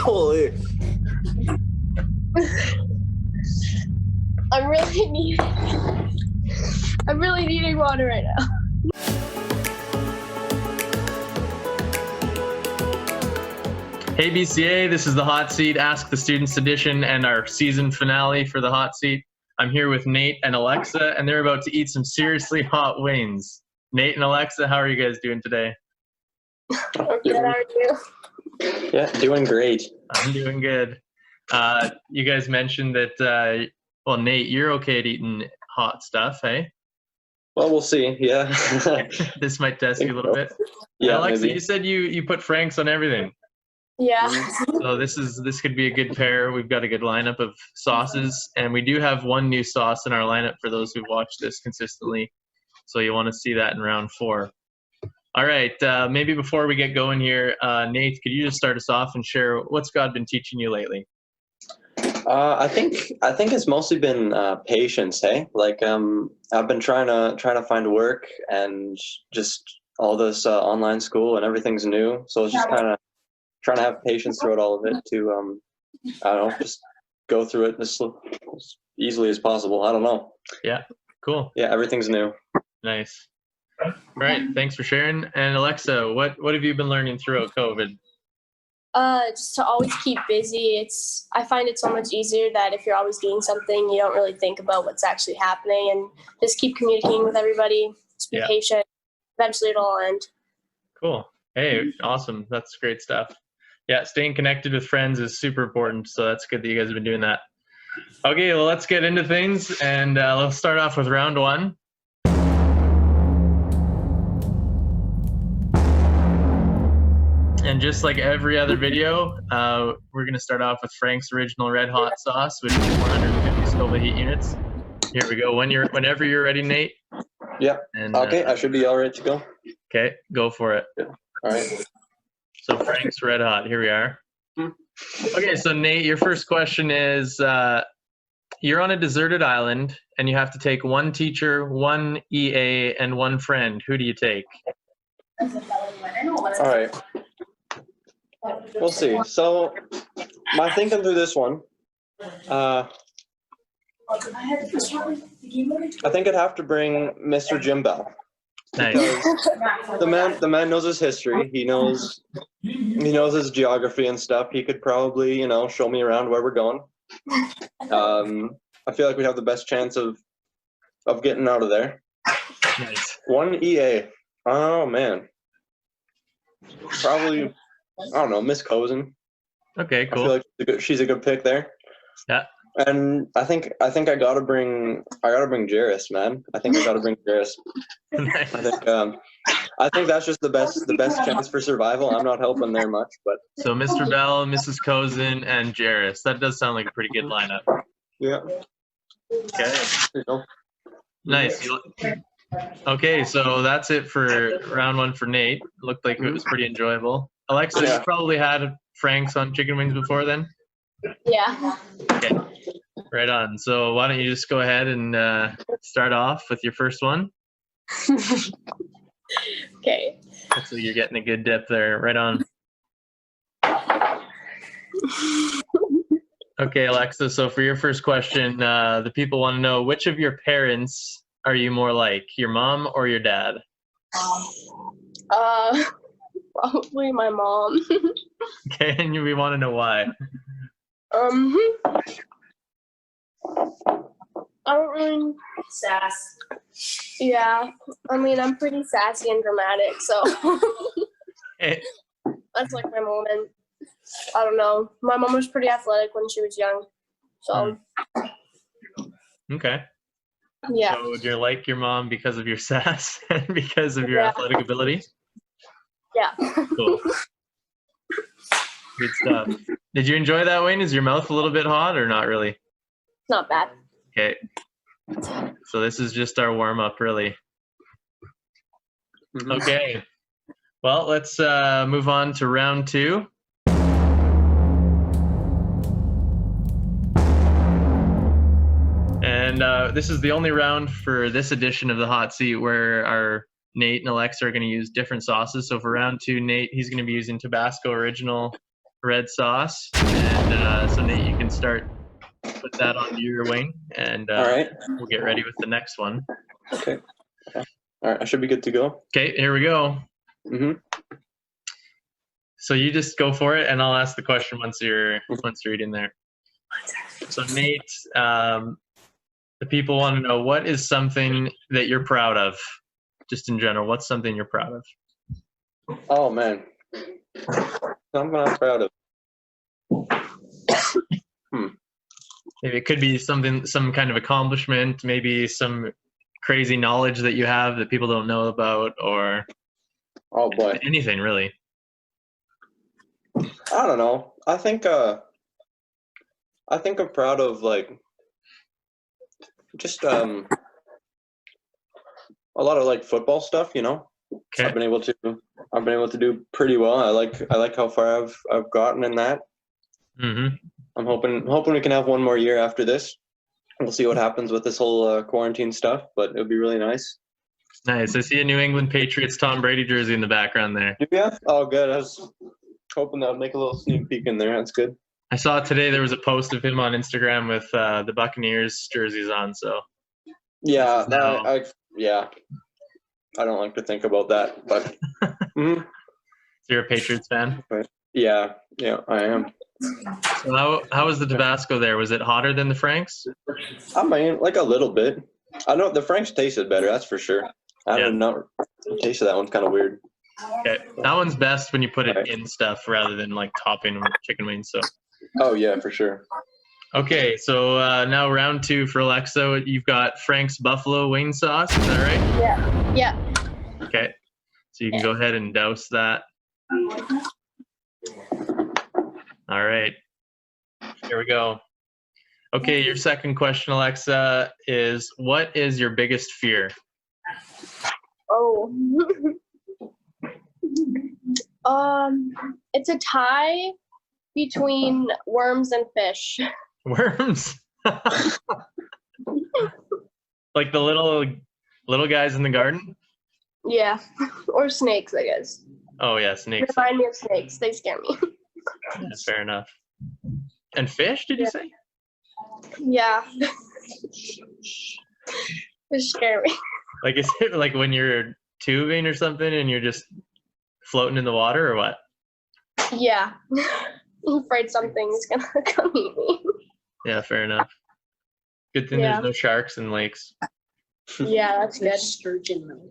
Holy. I'm really needing water right now. Hey BCA, this is the Hot Seat Ask the Students edition and our season finale for the Hot Seat. I'm here with Nate and Alexa, and they're about to eat some seriously hot wings. Nate and Alexa, how are you guys doing today? Good, how are you? Yeah, doing great. I'm doing good. You guys mentioned that, well, Nate, you're okay at eating hot stuff, hey? Well, we'll see. Yeah. This might test you a little bit. Yeah, Alexa, maybe. you said you put Franks on everything. Yeah. So this could be a good pair. We've got a good lineup of sauces, and we do have one new sauce in our lineup for those who watch this consistently. So you want to see that in round 4. All right, maybe before we get going here, Nate, could you just start us off and share what's God been teaching you lately? I think it's mostly been patience. Hey, like I've been trying to find work and just all this online school and everything's new, so it's just kind of trying to have patience throughout all of it to I don't know, just go through it as easily as possible. I don't know. Yeah, cool. Yeah, everything's new. Nice. All right, thanks for sharing. And Alexa, what have you been learning throughout COVID? Just to always keep busy. I find it so much easier that if you're always doing something, you don't really think about what's actually happening, and just keep communicating with everybody. Just be patient. Eventually it'll all end. Cool. Hey, awesome. That's great stuff. Yeah, staying connected with friends is super important, so that's good that you guys have been doing that. Okay, well, let's get into things, and let's start off with round 1. And just like every other video, we're going to start off with Frank's Original Red Hot Sauce, which is 150 Scoville heat units. Here we go. Whenever you're ready, Nate. Yeah. And, okay, I should be all right to go. Okay, go for it. Yeah. All right. So Frank's Red Hot, here we are. Okay, so Nate, your first question is, you're on a deserted island and you have to take one teacher, one EA, and one friend. Who do you take? All right. We'll see. So, my thinking through this one, I think I'd have to bring Mr. Jim Bell. Nice. Because the man knows his history. He knows his geography and stuff. He could probably, show me around where we're going. I feel like we'd have the best chance of getting out of there. Nice. One EA. Oh man. Probably, I don't know, Miss Cozen. Okay, I cool. feel like she's a good pick there. Yeah. And I think I gotta bring Jairus, man. I think I gotta bring Jairus. Nice. I think that's just the best chance for survival. I'm not helping there much, but So Mr. Bell, Mrs. Cozen, and Jairus. That does sound like a pretty good lineup. yeah. Okay. Nice. Okay, so that's it for round 1 for Nate. Looked like it was pretty enjoyable. Alexa, Yeah. you probably had Frank's on chicken wings before then? Yeah. Okay, right on. So why don't you just go ahead and start off with your first one? Okay. Looks like you're getting a good dip there. Right on. Okay, Alexa, so for your first question, the people want to know, which of your parents are you more like, your mom or your dad? Probably my mom. Okay, and we want to know why. I don't really sass. Yeah, I mean, I'm pretty sassy and dramatic, so Hey. that's like my moment. I don't know. My mom was pretty athletic when she was young, so Okay. yeah. So would you like your mom because of your sass and because of your athletic ability? Yeah. Cool. Good stuff. Did you enjoy that, Wayne? Is your mouth a little bit hot or not really? Not bad. Okay. So this is just our warm-up, really. Mhm. Okay. Well, let's move on to round 2. And this is the only round for this edition of the Hot Seat where our Nate and Alexa are going to use different sauces. So for round 2, Nate, he's going to be using Tabasco Original red sauce. And so Nate, you can put that onto your wing, and All right. we'll get ready with the next one. Okay. All right. I should be good to go. Okay, here we go. Mm-hmm. So you just go for it, and I'll ask the question once you're in there. So Nate, the people want to know, what is something that you're proud of, just in general? What's something you're proud of? Oh man, something I'm proud of. Maybe it could be some kind of accomplishment, maybe some crazy knowledge that you have that people don't know about, or Oh boy, anything really. I don't know. I think I'm proud of like just a lot of like football stuff. You know, Okay. I've been able to do pretty well. I like how far I've gotten in that. Mm-hmm. I'm hoping we can have one more year after this. We'll see what happens with this whole quarantine stuff, but it would be really nice. Nice. I see a New England Patriots Tom Brady jersey in the background there. Yeah. Oh, good. I was hoping that would make a little sneak peek in there. That's good. I saw today there was a post of him on Instagram with the Buccaneers jerseys on. So Yeah. No. Yeah. I don't like to think about that, but so you're a Patriots fan. yeah, I am. So how was the Tabasco there? Was it hotter than the Franks? I mean, like a little bit. I know the Franks tasted better. That's for sure. I don't know. The taste of that one's kind of weird. Okay, that one's best when you put it Right. in stuff rather than like topping them with chicken wings. So Oh yeah, for sure. okay, so now round 2 for Alexa. You've got Frank's buffalo wing sauce. Is that right? Yeah. Okay, so you can go ahead and douse that. All right, here we go. Okay, your second question, Alexa, is what is your biggest fear? Oh. It's a tie between worms and fish. Worms? Like the little guys in the garden? Yeah. Or snakes, I guess. Oh yeah, They snakes. remind me of snakes. They scare me. Yeah, fair enough. And fish, did you say? Yeah. They scare me. Like, is it like when you're tubing or something and you're just floating in the water, or what? Yeah. I'm afraid something's gonna come eat me. Yeah, fair enough. Good thing Yeah. there's no sharks in lakes. Yeah, that's good. Sturgeon though.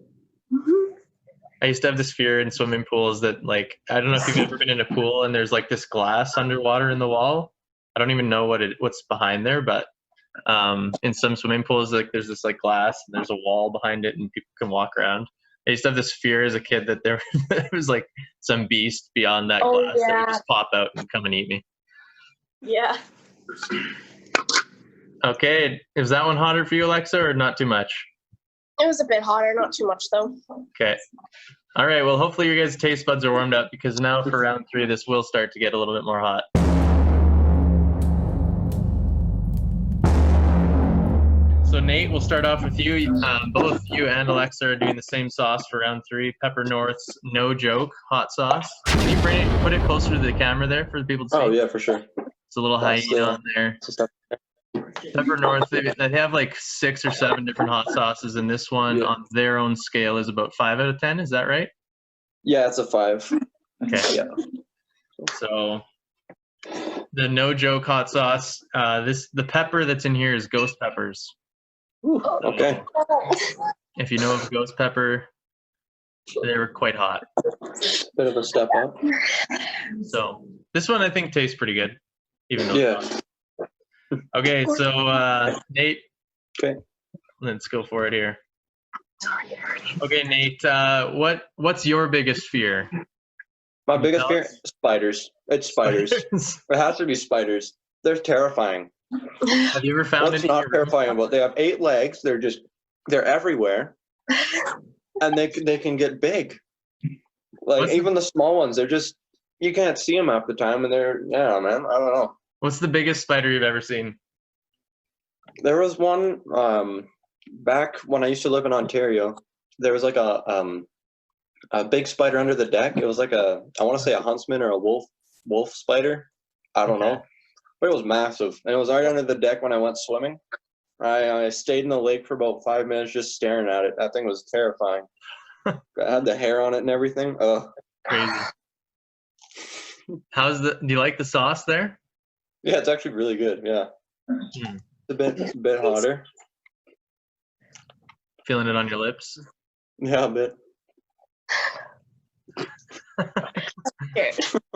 I used to have this fear in swimming pools that, like, I don't know if you've ever been in a pool and there's like this glass underwater in the wall. I don't even know what's behind there, but in some swimming pools, like there's this like glass and there's a wall behind it and people can walk around. I used to have this fear as a kid that there was like some beast beyond that Oh, glass that yeah. would just pop out and come and eat me. Yeah. Okay, is that one hotter for you, Alexa, or not too much? It was a bit hotter, not too much though. Okay. All right, well, hopefully your guys' taste buds are warmed up because now for round 3, this will start to get a little bit more hot. So Nate, we'll start off with you. Both you and Alexa are doing the same sauce for round 3, Pepper North's No Joke hot sauce. Can you put it closer to the camera there for the people to see? Oh yeah, for sure. It's a little That's hyena on there. Just stuff. Pepper North, they have like 6 or 7 different hot sauces, and this one Yeah. on their own scale is about 5 out of 10. Is that right? Yeah, it's a 5. Okay. Yeah. So the No Joke hot sauce, the pepper that's in here is ghost peppers. Okay. If you know of ghost pepper, they were quite hot. Bit of a step up. So this one I think tastes pretty good, even though. Yeah. Okay, so Nate. Okay. Let's go for it here. Okay, Nate. What's your biggest fear? My biggest fear? Spiders. It's spiders. It has to be spiders. They're terrifying. Have you ever found What's any? in not your room? terrifying about? They have 8 legs. They're everywhere, and they can get big. Like What's even the small ones, they're just you can't see them half the time, and yeah, man. I don't know. What's the biggest spider you've ever seen? There was one back when I used to live in Ontario. There was like a big spider under the deck. It was like I want to say a huntsman or a wolf, wolf spider. I don't know, but it was massive, and it was right under the deck when I went swimming. I stayed in the lake for about 5 minutes just staring at it. That thing was terrifying. I had the hair on it and everything. Crazy. Do you like the sauce there? Yeah, it's actually really good. Yeah, Hmm. it's a bit hotter. Feeling it on your lips? Yeah, a bit.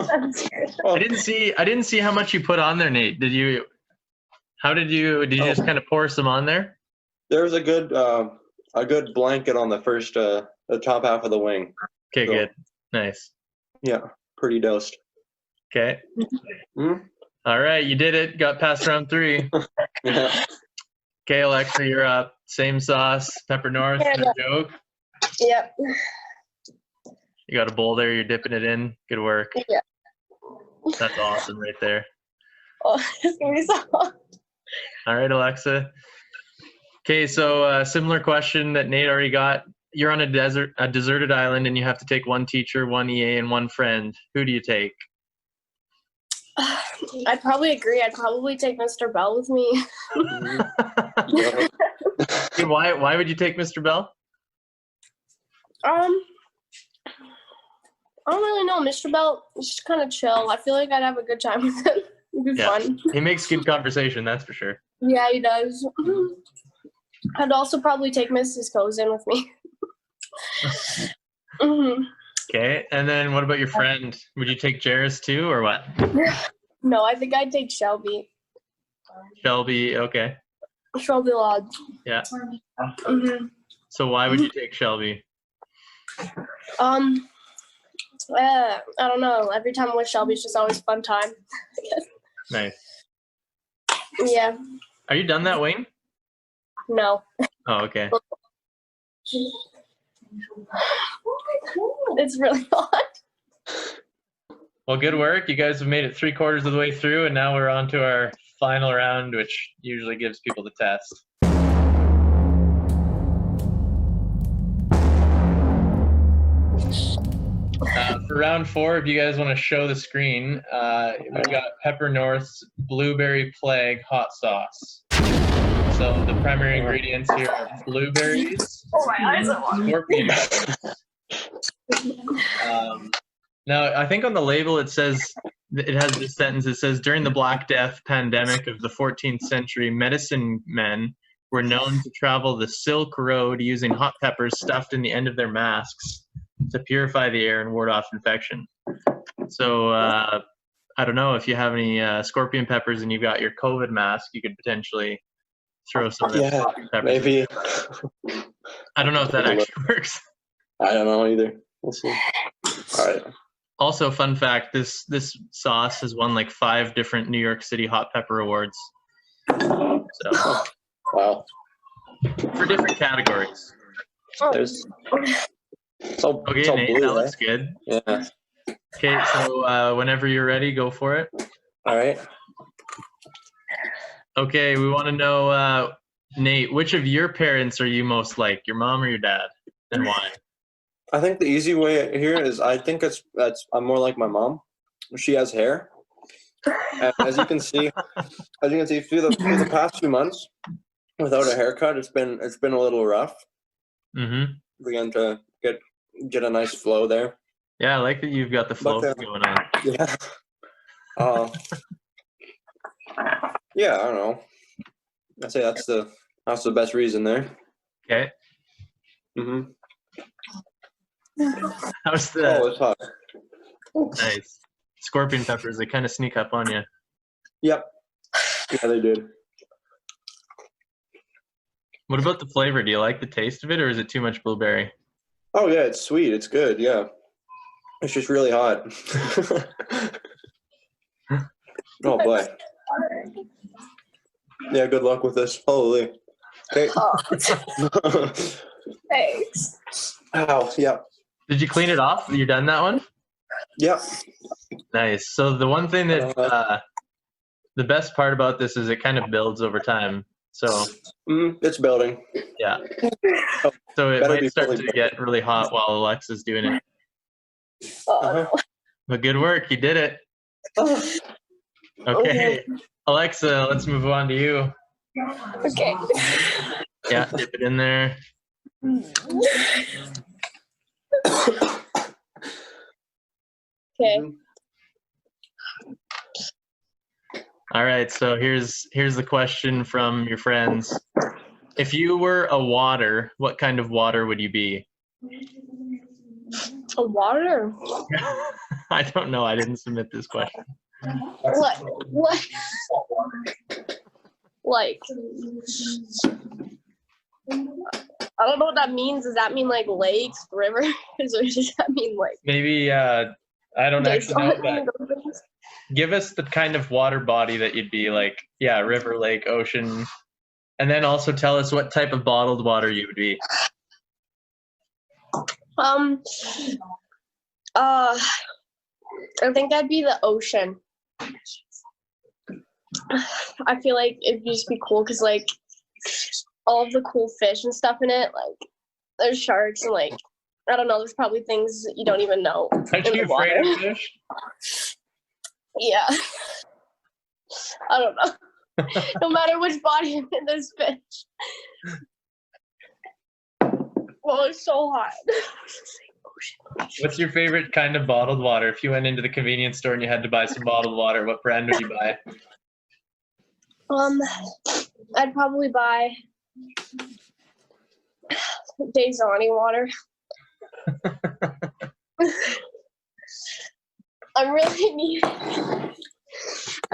I'm scared. Oh, I didn't see how much you put on there, Nate. Did you just kind of pour some on there? there was a good blanket on the first the top half of the wing. Okay, So, good. Nice. yeah, pretty dosed. Okay. Mm? All right, you did it. Got past round 3. Yeah. Okay, Alexa, you're up. Same sauce, Pepper North, Yeah. no joke. Yep. You got a bowl there, you're dipping it in. Good work. Yeah. That's awesome right there. Oh, it's gonna be so hot. All right, Alexa. Okay, so similar question that Nate already got. You're on a deserted island, and you have to take one teacher, one EA, and one friend. Who do you take? I'd probably agree. I'd probably take Mr. Bell with me. Yeah. Okay, why would you take Mr. Bell? I don't really know. Mr. Bell is just kind of chill. I feel like I'd have a good time with him. It'd be Yeah. fun. He makes good conversation, that's for sure. Yeah, he does. I'd also probably take Mrs. Cozen with me. Mhm. Okay, and then what about your friend? Would you take Jairus too, or what? No, I think I'd take Shelby. Shelby, okay. Shelby Lodge. Yeah. hmm So why would you take Shelby? I don't know. Every time I'm with Shelby, it's just always a fun time. Nice. Yeah. Are you done that, Wayne? No. Oh, okay. It's really hot. Well, good work. You guys have made it 3/4 of the way through, and now we're on to our final round, which usually gives people the test. For round 4, if you guys want to show the screen, we've got Pepper North's Blueberry Plague hot sauce. So the primary ingredients here are blueberries, Oh, my eyes are watering. scorpion peppers. Now, I think on the label it says, it has this sentence, it says, during the Black Death pandemic of the 14th century, medicine men were known to travel the Silk Road using hot peppers stuffed in the end of their masks to purify the air and ward off infection. So I don't know, if you have any scorpion peppers and you've got your COVID mask, you could potentially throw some of those Yeah, scorpion peppers. maybe. I don't know if that actually works. I don't know either. We'll see. All right. Also, fun fact, this sauce has won like 5 different New York City hot pepper awards. So Wow. for different categories. There's. It's all, Okay, it's all Nate, blue, that looks good. Yeah. Okay, so whenever you're ready, go for it. All right. Okay, we want to know, Nate, which of your parents are you most like, your mom or your dad, and why? I think the easy way here is I think I'm more like my mom. She has hair, and as you can see through the past few months, without a haircut, it's been a little rough. Mm-hmm. Began to get a nice flow there. Yeah, I like that you've got the flow But, going on. Yeah. Yeah, I don't know. I'd say that's the best reason there. Okay. Mm-hmm. How's Oh, the it's hot. nice scorpion peppers? They kind of sneak up on you. Yep. Yeah, they did. What about the flavor? Do you like the taste of it, or is it too much blueberry? Oh yeah, it's sweet. It's good. Yeah. It's just really hot. Oh boy. Yeah, good luck with this. Holy. Okay. Oh, thanks. Ow. Yep. Did you clean it off? You done that one? Yep. Nice. So the one thing that the best part about this is it kind of builds over time. So It's building. yeah. So it Better might be start fully to built. get really hot while Alexa's doing it. Oh, Uh-huh. But good work. You did it. Okay, Alexa, let's move on to you. Okay. Yeah, dip it in there. Okay. All right, so here's the question from your friends. If you were a water, what kind of water would you be? A water? I don't know. I didn't submit this question. What? What? Like, I don't know what that means. Does that mean like lakes, rivers, or does that mean like? Maybe I don't actually know, but Those give us the kind of water body that you'd be like. Yeah, river, lake, ocean, and then also tell us what type of bottled water you would be. I think that'd be the ocean. I feel like it'd just be cool because like all of the cool fish and stuff in it, like there's sharks and like I don't know, there's probably things that you don't even know Aren't in you the water. afraid of fish? Yeah. I don't know. No matter which body I'm in, there's fish. Well, it's so hot. What's your favorite kind of bottled water? If you went into the convenience store and you had to buy some bottled water, what brand would you buy? I'd probably buy Dasani water. I'm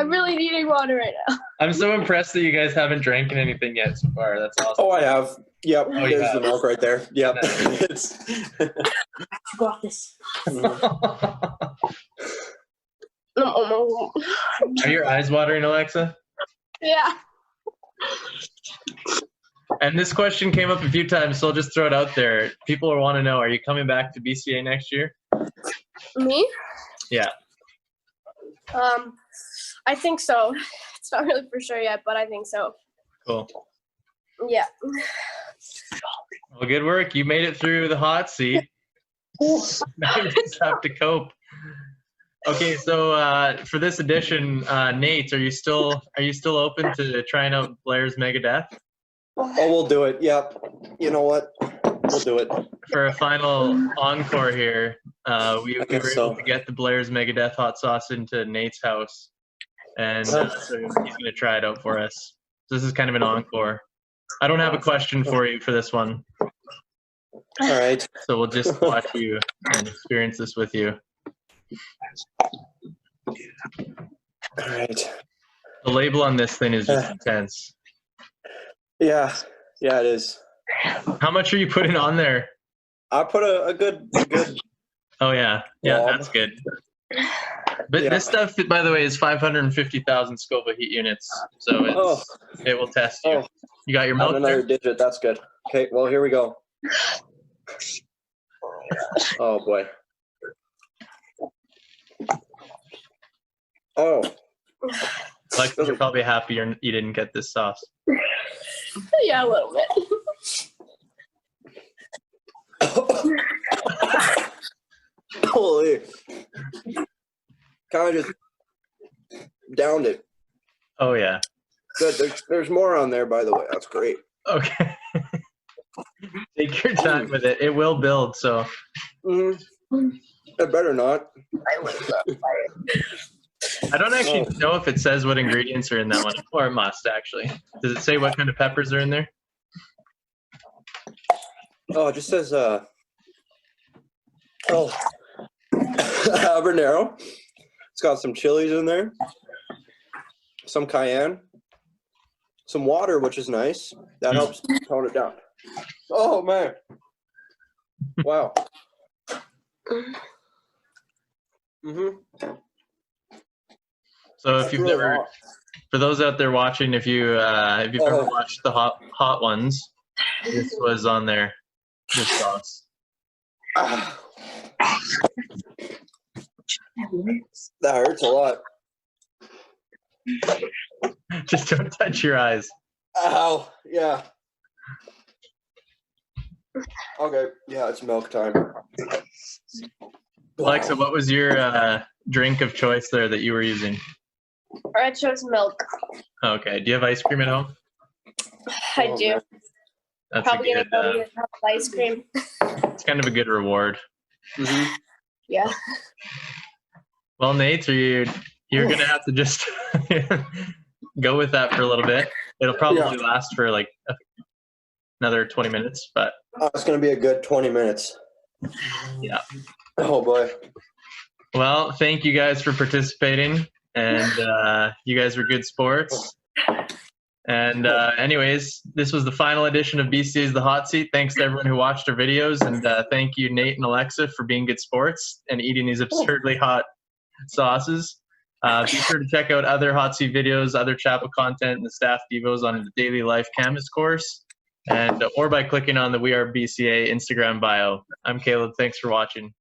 really needing water right now. I'm so impressed that you guys haven't drank anything yet so far. That's awesome. Oh, I have. Yep, Oh, you there's have. the milk right there. Yep. Nice. It's Got this. Are your eyes watering, Alexa? Yeah. And this question came up a few times, so I'll just throw it out there. People want to know, are you coming back to BCA next year? Me? Yeah. I think so. It's not really for sure yet, but I think so. Cool. Yeah. Well, good work. You made it through the hot seat. Now you just have to cope. Okay, so for this edition, Nate, are you still open to trying out Blair's Megadeth? oh, we'll do it. Yep. You know what? We'll do it. For a final encore here, we were guess so. able to get the Blair's Megadeth hot sauce into Nate's house, and so he's going to try it out for us. So this is kind of an encore. I don't have a question for you for this one, All right. so we'll just watch you and experience this with you. All right. The label on this thing is just intense. Yeah. Yeah, it is. How much are you putting on there? I put a good. Oh yeah, Blob. that's good. But Yeah. this stuff, by the way, is 550,000 Scoville heat units, so it will test you. Oh. You got your Add milk another there? digit. That's good. Okay. Well, here we go. Oh boy. Oh. Like, you're probably happy you didn't get this sauce. Yeah, a little bit. Holy. Kind of just downed it. Oh yeah. Good. There's more on there, by the way. That's great. Okay. Take your time with it. It will build. So. It better not. I don't actually know if it says what ingredients are in that one, or it must actually. Does it say what kind of peppers are in there? Oh, it just says habanero. It's got some chilies in there, some cayenne, some water, which is nice. That helps tone it down. Oh man! Wow. So if you've never, for those out there watching, if you've ever watched the hot ones, this was on there. This sauce. That hurts a lot. Just don't touch your eyes. Ow! Yeah. Okay. Yeah, it's milk time. Alexa, what was your drink of choice there that you were using? I chose milk. Okay. Do you have ice cream at home? I do. That's Probably a gonna good. go get a cup of ice cream. It's kind of a good reward. Mhm. Yeah. Well, Nate, you're gonna have to just go with that for a little bit. It'll probably last for like another 20 minutes, but It's going to be a good 20 minutes. yeah. Oh boy. Well, thank you guys for participating, and you guys were good sports. And anyways, this was the final edition of BCA's The Hot Seat. Thanks to everyone who watched our videos, and thank you, Nate and Alexa, for being good sports and eating these absurdly hot sauces. Be sure to check out other Hot Seat videos, other Chapel content, and the staff devos on the Daily Life Canvas course, and or by clicking on the We Are BCA Instagram bio. I'm Caleb. Thanks for watching.